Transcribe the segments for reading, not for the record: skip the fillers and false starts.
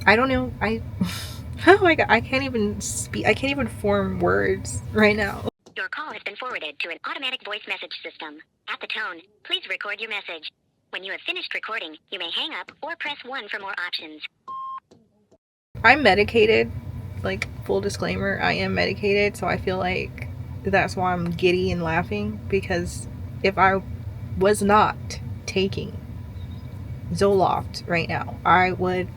I don't know. Oh my god, I can't even speak. I can't even form words right now. Your call has been forwarded to an automatic voice message system. At the tone, please record your message. When you have finished recording, you may hang up or press 1 for more options. I'm medicated. Like, full disclaimer, I am medicated, so I feel like that's why I'm giddy and laughing, because if I was not taking Zoloft right now, I would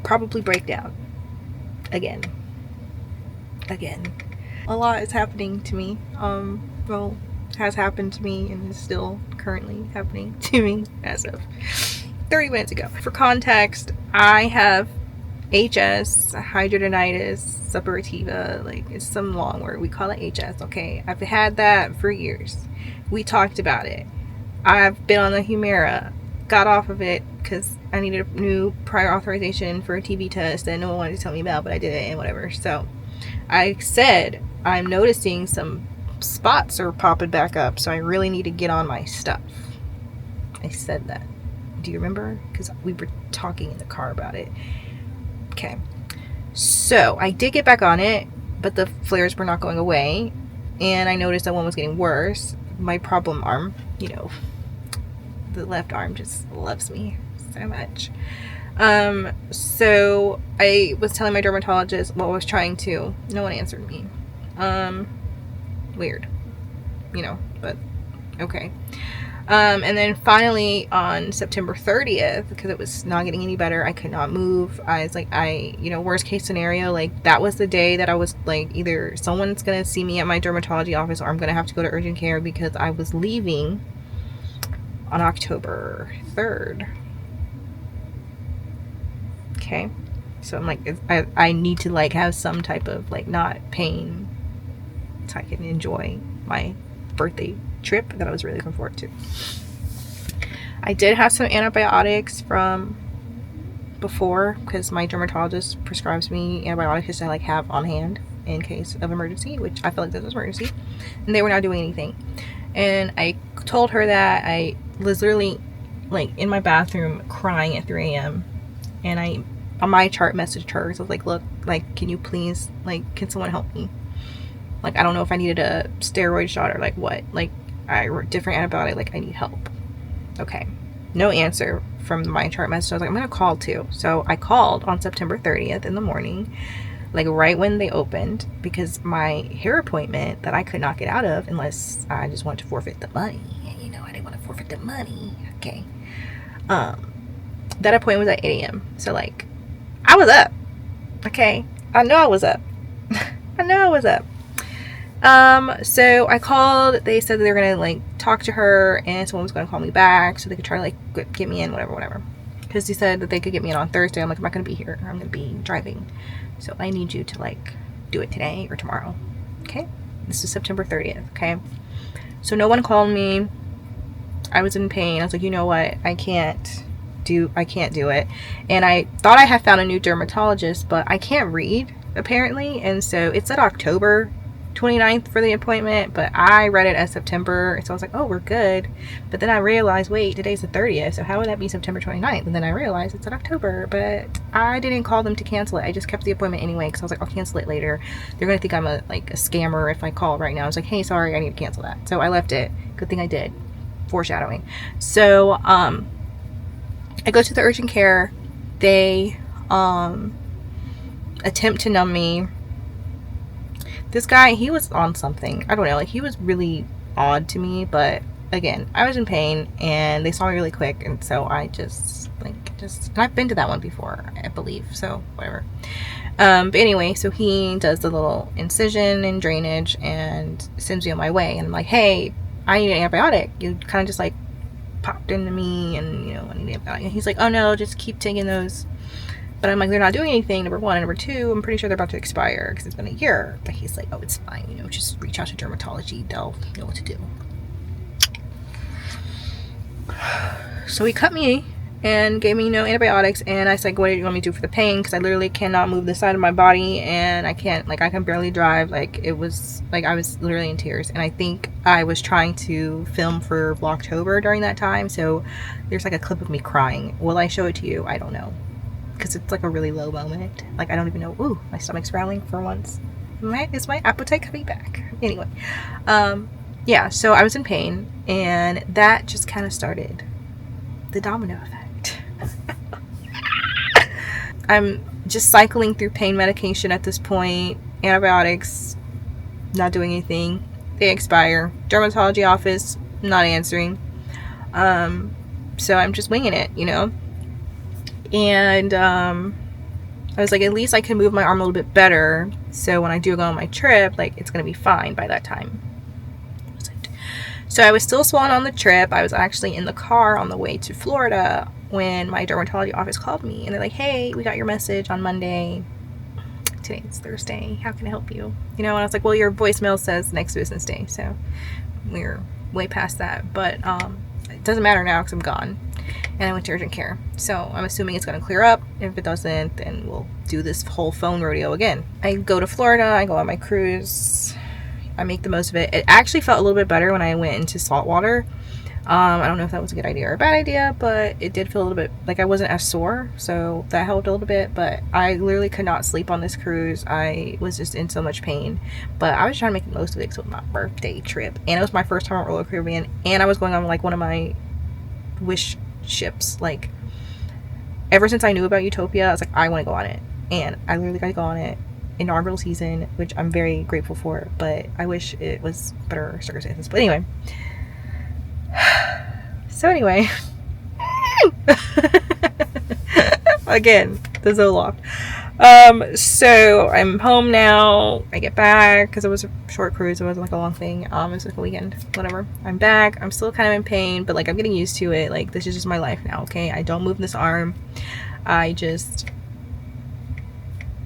probably break down again. A lot is happening to me. Well, has happened to me and is still currently happening to me as of 30 minutes ago. For context, I have HS, hidradenitis, suppurativa, like it's some long word. We call it HS, okay? I've had that for years. We talked about it. I've been on the Humira, got off of it because I needed a new prior authorization for a TB test that no one wanted to tell me about, but I did it and whatever. So I said I'm noticing some spots are popping back up, so I really need to get on my stuff. I said that. Do you remember? Because we were talking in the car about it. Okay, so I did get back on it, but the flares were not going away, and I noticed that one was getting worse. My problem arm, the left arm just loves me so much. So I was telling my dermatologist what I was trying to. No one answered me. Weird, but okay. And then finally on September 30th, because it was not getting any better, I could not move. I was like, worst case scenario, like that was the day that I was like, either someone's going to see me at my dermatology office or I'm going to have to go to urgent care, because I was leaving on October 3rd. Okay. So I'm like, I need to like have some type of like not pain so I can enjoy my birthday trip that I was really looking forward to. I did have some antibiotics from before, because my dermatologist prescribes me antibiotics to like have on hand in case of emergency, which I feel like this was emergency, and they were not doing anything. And I told her that I was literally like in my bathroom crying at 3 a.m. and I on my chart messaged her. So I was like, look, like, can you please, like, can someone help me? Like, I don't know if I needed a steroid shot or like what. Like, I wrote different antibiotic, like, I need help. Okay. No answer from my chart message. So I was like, I'm going to call too. So I called on September 30th in the morning, like right when they opened, because my hair appointment that I could not get out of unless I just wanted to forfeit the money. I didn't want to forfeit the money. Okay. That appointment was at 8 a.m. So, like, I was up. Okay. I know I was up. So I called. They said that they were going to, like, talk to her and someone was going to call me back so they could try to, like, get me in, whatever. Because they said that they could get me in on Thursday. I'm like, I'm not going to be here. I'm going to be driving. So I need you to, like, do it today or tomorrow. Okay? This is September 30th. Okay? So no one called me. I was in pain. I was like, you know what? I can't do it. And I thought I had found a new dermatologist, but I can't read, apparently. And so it said October 29th for the appointment, but I read it as September. So I was like, oh, we're good. But then I realized, wait, today's the 30th. So how would that be September 29th? And then I realized it's in October, but I didn't call them to cancel it. I just kept the appointment anyway, because I was like, I'll cancel it later. They're going to think I'm a scammer if I call right now. I was like, hey, sorry, I need to cancel that. So I left it. Good thing I did. Foreshadowing. So, I go to the urgent care. They attempt to numb me. This guy, he was on something. I don't know. Like, he was really odd to me. But again, I was in pain and they saw me really quick. And so I just and I've been to that one before, I believe. So whatever. But anyway, so he does the little incision and drainage and sends me on my way. And I'm like, hey, I need an antibiotic. You kind of just like popped into me and I need an antibiotic. And he's like, oh no, just keep taking those. But I'm like, they're not doing anything, number one. And number two, I'm pretty sure they're about to expire because it's been a year. But he's like, oh, it's fine, just reach out to dermatology, they'll know what to do. So he cut me and gave me no antibiotics, and I said, what do you want me to do for the pain? Because I literally cannot move the side of my body, and I can't, I can barely drive. It was I was literally in tears. And I think I was trying to film for Vlogtober during that time, so there's a clip of me crying. Will I show it to you? I don't know. because it's like a really low moment. Like I don't even know. Ooh, my stomach's growling for once. Is my appetite coming back? Anyway, yeah. So I was in pain, and that just kind of started the domino effect. I'm just cycling through pain medication at this point. Antibiotics, not doing anything. They expire. Dermatology office, not answering. So I'm just winging it, you know. And I was like, at least I can move my arm a little bit better, so when I do go on my trip, like, it's gonna be fine by that time. So I was still swollen on the trip. I was actually in the car on the way to Florida when my dermatology office called me, and they're like, hey, we got your message on Monday. Today's Thursday. How can I help you? You know, and I was like, well, your voicemail says next business day, so we're way past that. But it doesn't matter now because I'm gone. And I went to urgent care. So I'm assuming it's going to clear up. If it doesn't, then we'll do this whole phone rodeo again. I go to Florida. I go on my cruise. I make the most of it. It actually felt a little bit better when I went into saltwater. I don't know if that was a good idea or a bad idea, but it did feel a little bit like I wasn't as sore, so that helped a little bit. But I literally could not sleep on this cruise. I was just in so much pain, but I was trying to make the most of it because it was my birthday trip, and it was my first time on Royal Caribbean, and I was going on like one of my wish ships. Like, ever since I knew about Utopia, I was like, I want to go on it, and I literally got to go on it inaugural season, which I'm very grateful for, but I wish it was better circumstances. But anyway, again, the Zoloft. So I'm home now. I get back because it was a short cruise. It wasn't like a long thing. It was like a weekend, whatever. I'm back. I'm still kind of in pain, but like I'm getting used to it. Like, this is just my life now. Okay, I don't move this arm. I just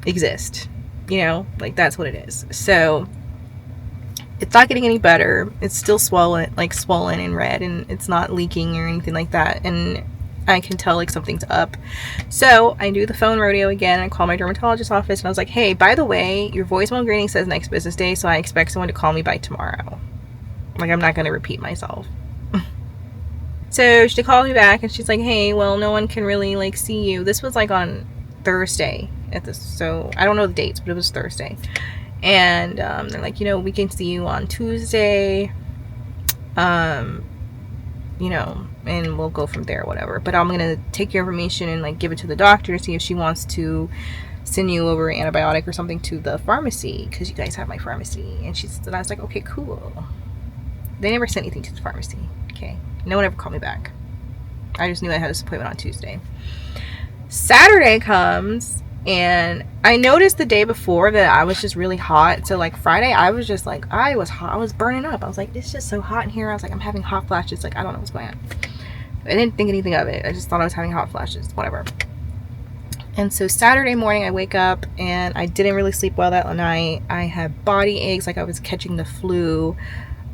exist. You know, like that's what it is. So it's not getting any better. It's still swollen and red, and it's not leaking or anything like that. And I can tell like something's up. So I do the phone rodeo again. I call my dermatologist office, and I was like, hey, by the way, your voicemail greeting says next business day, so I expect someone to call me by tomorrow. Like, I'm not going to repeat myself. So she called me back, and she's like, hey, well, no one can really like see you. This was like on Thursday at this, so I don't know the dates, but it was Thursday. And they're like, you know, we can see you on Tuesday, you know, and we'll go from there, whatever. But I'm gonna take your information and like give it to the doctor to see if she wants to send you over an antibiotic or something to the pharmacy, because you guys have my pharmacy. And I was like, okay, cool. They never sent anything to the pharmacy. Okay, no one ever called me back. I just knew I had this appointment on Tuesday. Saturday comes, and I noticed the day before that I was just really hot. So like Friday, I was just like, I was hot. I was burning up. I was like, it's just so hot in here. I was like, I'm having hot flashes. Like, I don't know what's going on. I didn't think anything of it. I just thought I was having hot flashes, whatever. And so Saturday morning, I wake up, and I didn't really sleep well that night. I had body aches, like I was catching the flu.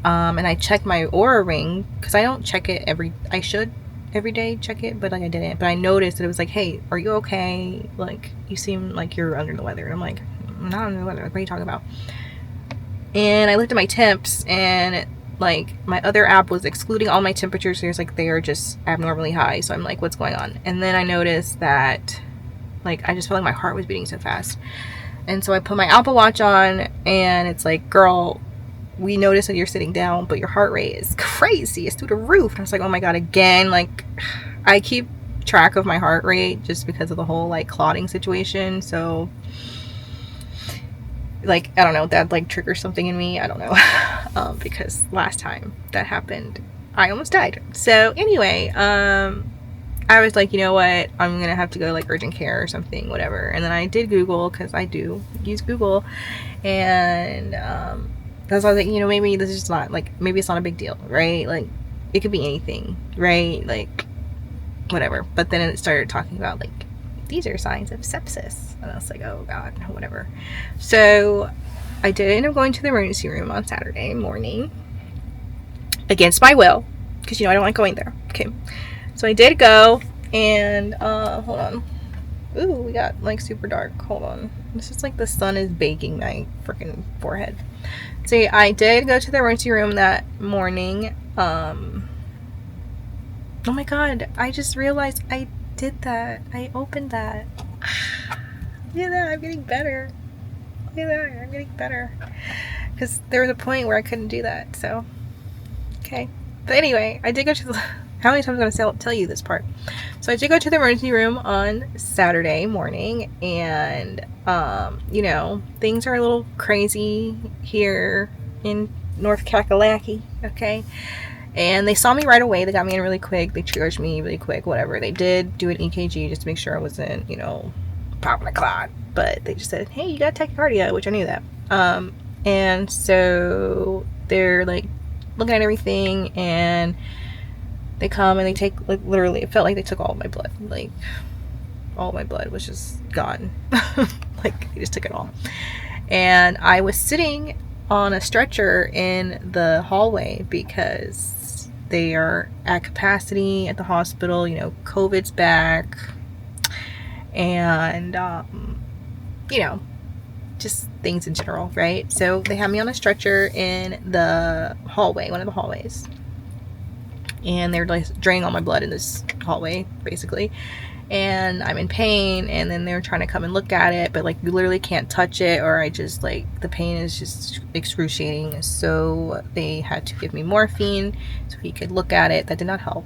And I checked my Oura ring, because I don't check it I should every day check it, but like I didn't. But I noticed that it was like, hey, are you okay? Like, you seem like you're under the weather. And I'm like, I'm not under the weather. Like, what are you talking about? And I looked at my temps, and like my other app was excluding all my temperatures. So it's like they are just abnormally high. So I'm like, what's going on? And then I noticed that like I just felt like my heart was beating so fast. And so I put my Apple Watch on, and it's like, girl, we noticed that you're sitting down, but your heart rate is crazy. It's through the roof. And I was like, oh my God, again. Like, I keep track of my heart rate just because of the whole like clotting situation. So like, I don't know, that like triggers something in me. I don't know. Because last time that happened, I almost died. So anyway, I was like, you know what? I'm going to have to go to like urgent care or something, whatever. And then I did Google, because I do use Google. And, that's why I was like, you know, maybe this is just not, like, maybe it's not a big deal, right? Like, it could be anything, right? Like, whatever. But then it started talking about, like, these are signs of sepsis. And I was like, oh, God, whatever. So I did end up going to the emergency room on Saturday morning, against my will, because, you know, I don't like going there. Okay. So I did go, and, hold on. Ooh, we got, like, super dark. Hold on. This is like the sun is baking my freaking forehead. So yeah, I did go to the emergency room that morning. Oh my God, I just realized I did that. I opened that. Yeah, I'm getting better. Yeah, I'm getting better. Because there was a point where I couldn't do that, so. Okay. But anyway, I did go to the. How many times am I going to tell you this part? So I did go to the emergency room on Saturday morning, and, you know, things are a little crazy here in North Kakalaki, okay? And they saw me right away. They got me in really quick. They triaged me really quick, whatever. They did do an EKG just to make sure I wasn't, you know, popping a clot. But they just said, hey, you got tachycardia, which I knew that. And so they're, like, looking at everything, and they come and they take, like, literally, it felt like they took all of my blood. Like, all of my blood was just gone. Like, they just took it all. And I was sitting on a stretcher in the hallway because they are at capacity at the hospital. You know, COVID's back. And, you know, just things in general, right? So they have me on a stretcher in the hallway, one of the hallways. And they're like draining all my blood in this hallway, basically. And I'm in pain, and then they're trying to come and look at it, but like you literally can't touch it, or I just like the pain is just excruciating. So they had to give me morphine so he could look at it. That did not help.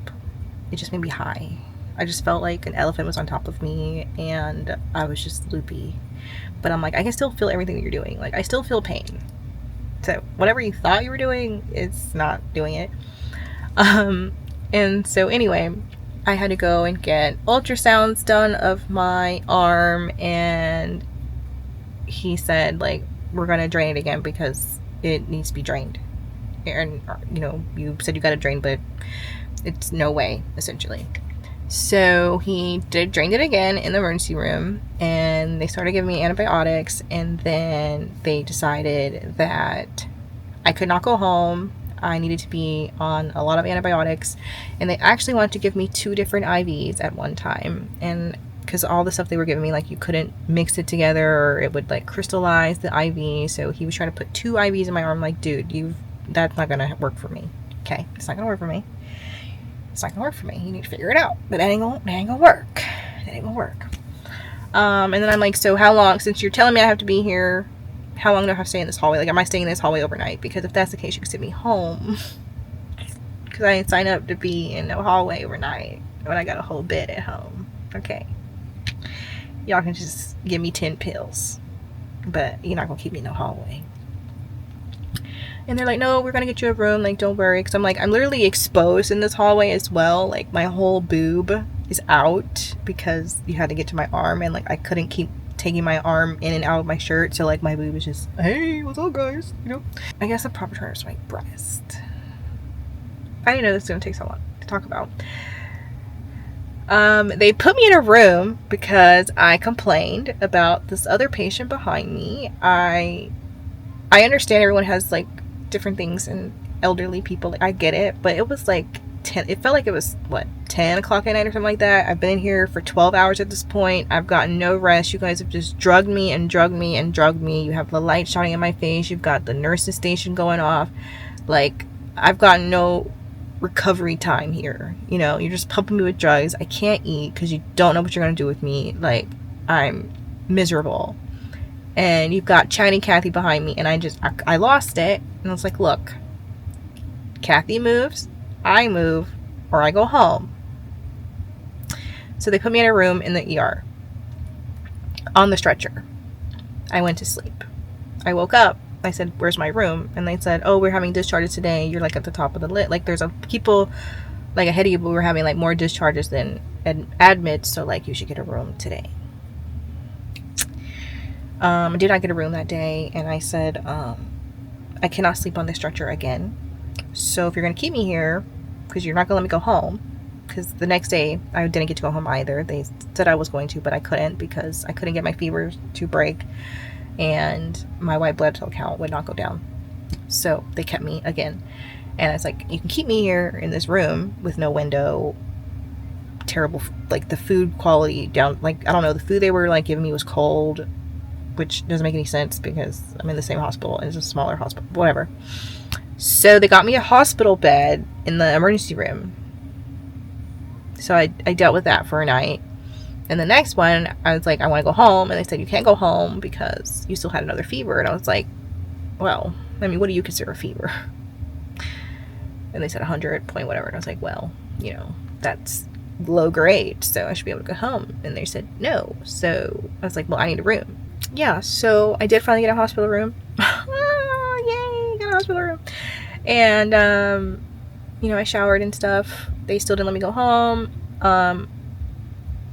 It just made me high. I just felt like an elephant was on top of me, and I was just loopy. But I'm like, I can still feel everything that you're doing. Like, I still feel pain. So whatever you thought you were doing, it's not doing it. And so anyway, I had to go and get ultrasounds done of my arm, and he said, like, we're going to drain it again because it needs to be drained. And, you know, you said you got to drain, but it's no way, essentially. So he drained it again in the emergency room, and they started giving me antibiotics, and then they decided that I could not go home. I needed to be on a lot of antibiotics, and they actually wanted to give me 2 different IVs at one time, and because all the stuff they were giving me, like, you couldn't mix it together or it would like crystallize the IV. So he was trying to put 2 IVs in my arm. Like, dude, that's not gonna work for me. Okay, it's not gonna work for me. It's not gonna work for me. You need to figure it out. But that ain't gonna work. That ain't gonna work. And then I'm like, so how long, since you're telling me I have to be here, how long do I have to stay in this hallway? Like, am I staying in this hallway overnight? Because if that's the case, you can send me home. Because I didn't sign up to be in no hallway overnight when I got a whole bed at home. Okay. Y'all can just give me 10 pills. But you're not gonna keep me in no hallway. And they're like, no, we're gonna get you a room, like, don't worry. Because I'm like, I'm literally exposed in this hallway as well. Like, my whole boob is out because you had to get to my arm, and like I couldn't keep taking my arm in and out of my shirt, so like my boob is just, hey, what's up, guys? You know, I guess the proper term is my breast. I didn't know this was gonna take so long to talk about. They put me in a room because I complained about this other patient behind me. I understand everyone has like different things, and elderly people, like, I get it, but it was like 10, it felt like it was what, 10 o'clock at night or something like that. I've been in here for 12 hours at this point. I've gotten no rest. You guys have just drugged me and drugged me and drugged me. You have the light shining in my face. You've got the nurse's station going off. Like, I've gotten no recovery time here. You know, you're just pumping me with drugs. I can't eat because you don't know what you're going to do with me. Like, I'm miserable. And you've got chatty Kathy behind me, and I lost it. And I was like, look, Kathy moves, I move, or I go home. So they put me in a room in the ER on the stretcher. I went to sleep. I woke up. I said, where's my room? And they said, oh, we're having discharges today. You're like at the top of the list. Like, there's people like ahead of you, but we're having like more discharges than admits. So like, you should get a room today. I did not get a room that day. And I said, I cannot sleep on this stretcher again. So if you're going to keep me here, because you're not going to let me go home, because the next day I didn't get to go home either. They said I was going to, but I couldn't because I couldn't get my fever to break, and my white blood cell count would not go down. So they kept me again. And I was like, you can keep me here in this room with no window. Terrible, like the food quality down, like, I don't know, the food they were like giving me was cold, which doesn't make any sense because I'm in the same hospital and it's a smaller hospital, whatever. So they got me a hospital bed in the emergency room. So I dealt with that for a night. And the next one, I was like, I want to go home. And they said, you can't go home because you still had another fever. And I was like, well, I mean, what do you consider a fever? And they said 100 point whatever. And I was like, well, you know, that's low grade, so I should be able to go home. And they said no. So I was like, well, I need a room. Yeah, so I did finally get a hospital room. Yay, got a hospital room. And you know, I showered and stuff. They still didn't let me go home.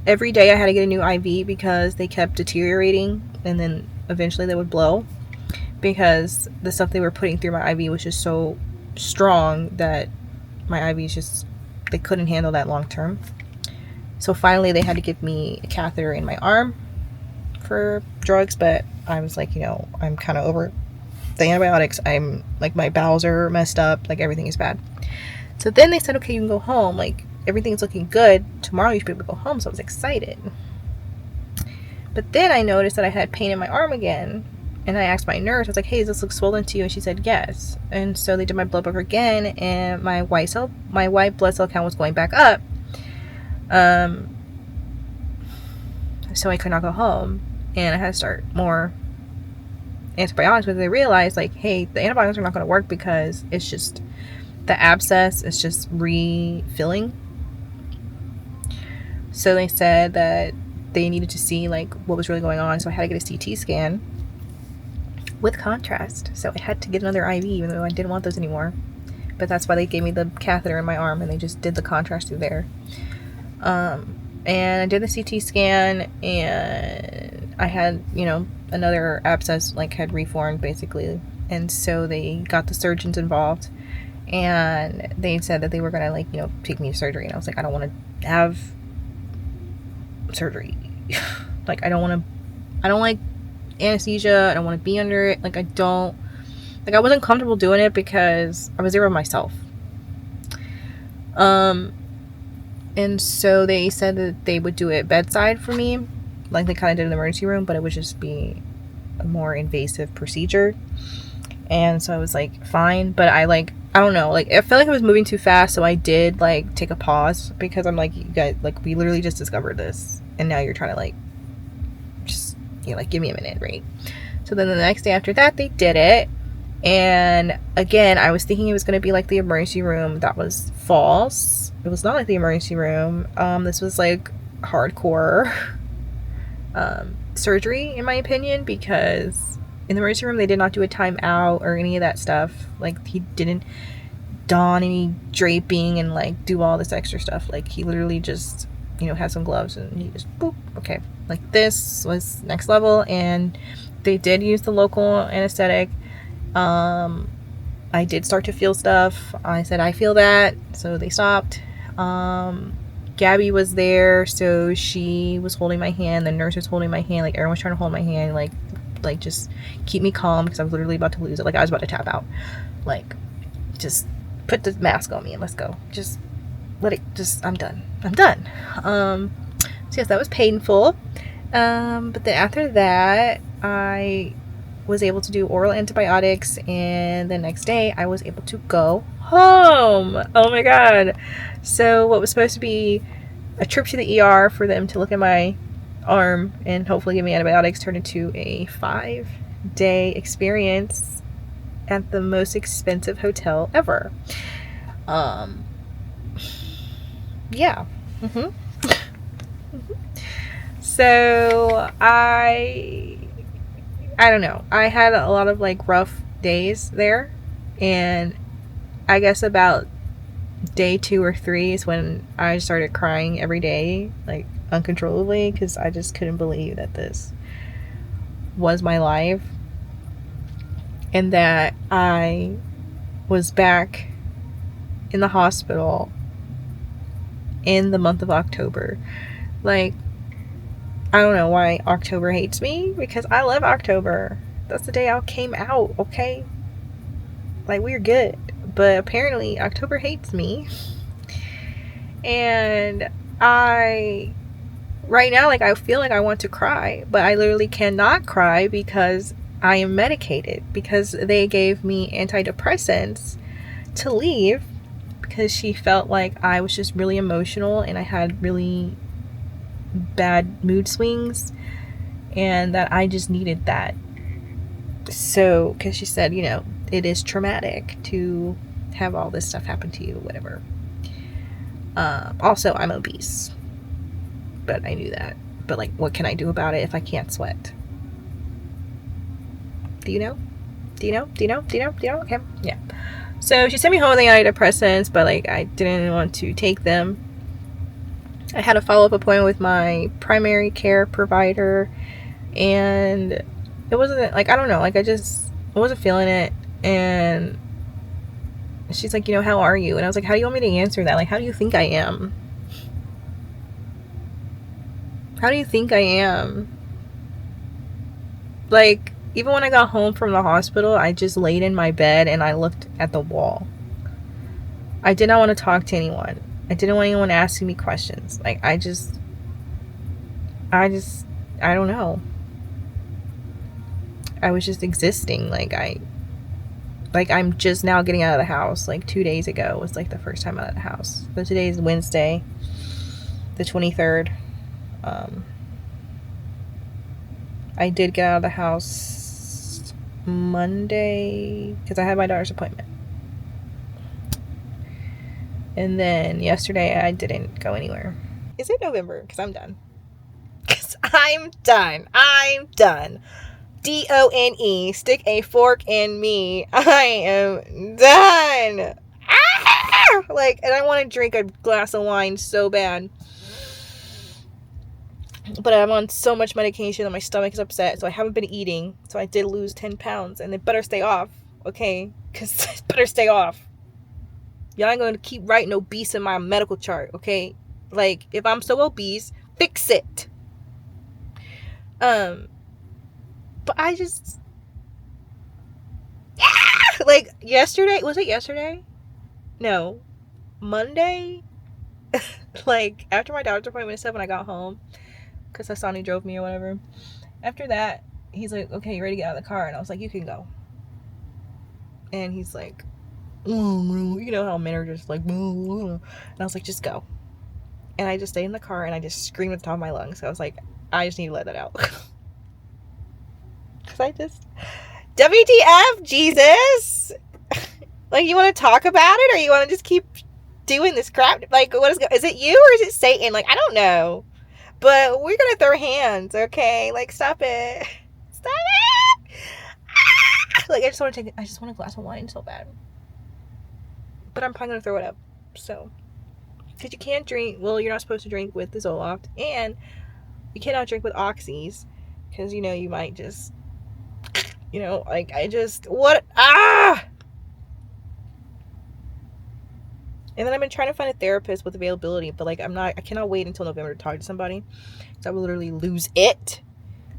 Every day I had to get a new IV because they kept deteriorating, and then eventually they would blow because the stuff they were putting through my IV was just so strong that my IVs just, they couldn't handle that long term. So finally they had to give me a catheter in my arm for drugs, but I was like, you know, I'm kind of over the antibiotics. I'm like, my bowels are messed up, like everything is bad. So then they said, okay, you can go home, like everything's looking good, tomorrow you should be able to go home. So I was excited. But then I noticed that I had pain in my arm again, and I asked my nurse, I was like, hey, does this look swollen to you? And she said yes. And so they did my blood work again, and my white blood cell count was going back up. So I could not go home, and I had to start more antibiotics. But they realized, like, hey, the antibiotics are not going to work because it's just, the abscess is just refilling. So they said that they needed to see like what was really going on. So I had to get a CT scan with contrast. So I had to get another IV, even though I didn't want those anymore. But that's why they gave me the catheter in my arm, and they just did the contrast through there. And I did the CT scan, and I had, you know, another abscess like had reformed basically. And so they got the surgeons involved, and they said that they were gonna, like, you know, take me to surgery. And I was like, I don't want to have surgery. Like, I don't like anesthesia. I don't want to be under it. Like, I wasn't comfortable doing it because I was there with myself. And so they said that they would do it bedside for me, like they kind of did in the emergency room, but it would just be a more invasive procedure. And so I was like, fine. But I don't know, like, I felt like I was moving too fast, so I did like take a pause, because I'm like, you guys, like, we literally just discovered this, and now you're trying to like just, you know, like, give me a minute, right? So then the next day after that, they did it, and again, I was thinking it was going to be like the emergency room. That was false. It was not like the emergency room. This was like hardcore surgery, in my opinion, because in the emergency room they did not do a timeout or any of that stuff. Like, he didn't don any draping and like do all this extra stuff. Like, he literally just, you know, had some gloves and he just boop. Okay, like, this was next level. And they did use the local anesthetic. I did start to feel stuff. I said, I feel that, so they stopped. Gabby was there, so she was holding my hand, the nurse was holding my hand, like, everyone was trying to hold my hand, like just keep me calm, because I was literally about to lose it. Like, I was about to tap out. Like, just put the mask on me and let's go. Just let it, just, I'm done. So yes, that was painful. But then after that, I was able to do oral antibiotics, and the next day I was able to go home. Oh my god. So what was supposed to be a trip to the ER for them to look at my arm and hopefully give me antibiotics turned into a 5-day experience at the most expensive hotel ever. Yeah. So I don't know. I had a lot of like rough days there, and I guess about day 2 or 3 is when I started crying every day, like uncontrollably, because I just couldn't believe that this was my life and that I was back in the hospital in the month of October. Like, I don't know why October hates me, because I love October. That's the day I came out, okay? Like, we're good. But apparently October hates me. And right now, like, I feel like I want to cry, but I literally cannot cry because I am medicated, because they gave me antidepressants to leave, because she felt like I was just really emotional and I had really bad mood swings, and that I just needed that. So, because she said, you know, it is traumatic to have all this stuff happen to you, whatever. Also, I'm obese, but I knew that. But like, what can I do about it if I can't sweat? Do you know? Okay, yeah. So she sent me home with the antidepressants, but like, I didn't want to take them. I had a follow-up appointment with my primary care provider, and it wasn't like, I don't know, like I wasn't feeling it. And she's like, you know, how are you? And I was like, how do you want me to answer that? Like, how do you think I am? How do you think I am? Like, even when I got home from the hospital, I just laid in my bed and I looked at the wall. I did not want to talk to anyone. I didn't want anyone asking me questions. Like, I don't know. I was just existing. Like, I'm just now getting out of the house. Like, 2 days ago was like the first time out of the house. So today is Wednesday, the 23rd. I did get out of the house Monday because I had my daughter's appointment. And then yesterday I didn't go anywhere. Is it November? Because I'm done. Because I'm done. DONE. Stick a fork in me. I am done. Ah! Like, and I want to drink a glass of wine so bad. But I'm on so much medication and my stomach is upset, so I haven't been eating. So I did lose 10 pounds, and it better stay off, okay? Because it better stay off. Y'all ain't going to keep writing obese in my medical chart, okay? Like, if I'm so obese, fix it. But I just... like, yesterday... Was it yesterday? No. Monday? Like, after my doctor's appointment and stuff, when I got home, because Sony drove me or whatever. After that, he's like, okay, you ready to get out of the car? And I was like, you can go. And he's like, you know how men are just like, and I was like, just go. And I just stayed in the car and I just screamed at the top of my lungs. So I was like, I just need to let that out. Because I just, WTF, Jesus? Like, you want to talk about it, or you want to just keep doing this crap? Like, is it you or is it Satan? Like, I don't know. But we're going to throw hands, okay? Like, stop it. Stop it! Like, I just want a glass of wine so bad. But I'm probably going to throw it up. So, because you can't drink, well, you're not supposed to drink with the Zoloft. And you cannot drink with Oxys. Because, you know, you might just, you know, like, And then I've been trying to find a therapist with availability, but like, I cannot wait until November to talk to somebody. So I will literally lose it.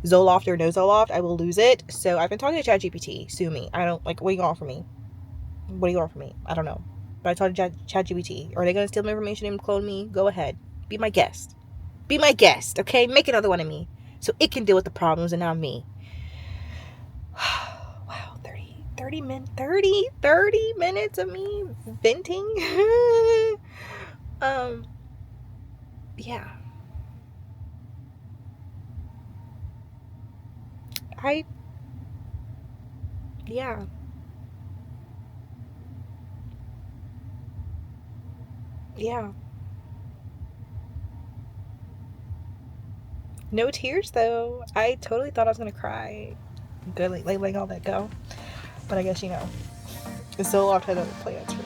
Zoloft or no Zoloft, I will lose it. So I've been talking to ChatGPT. Sue me. I don't, like, what do you want from me? What do you want from me? I don't know. But I talked to ChatGPT. Are they going to steal my information and clone me? Go ahead. Be my guest. Be my guest, okay? Make another one of me. So it can deal with the problems and not me. Wow, 30 minutes of me venting. Yeah. Yeah. Yeah. No tears, though. I totally thought I was going to cry. Good, like, letting all that go. But I guess, you know, the Zoloft has other plans for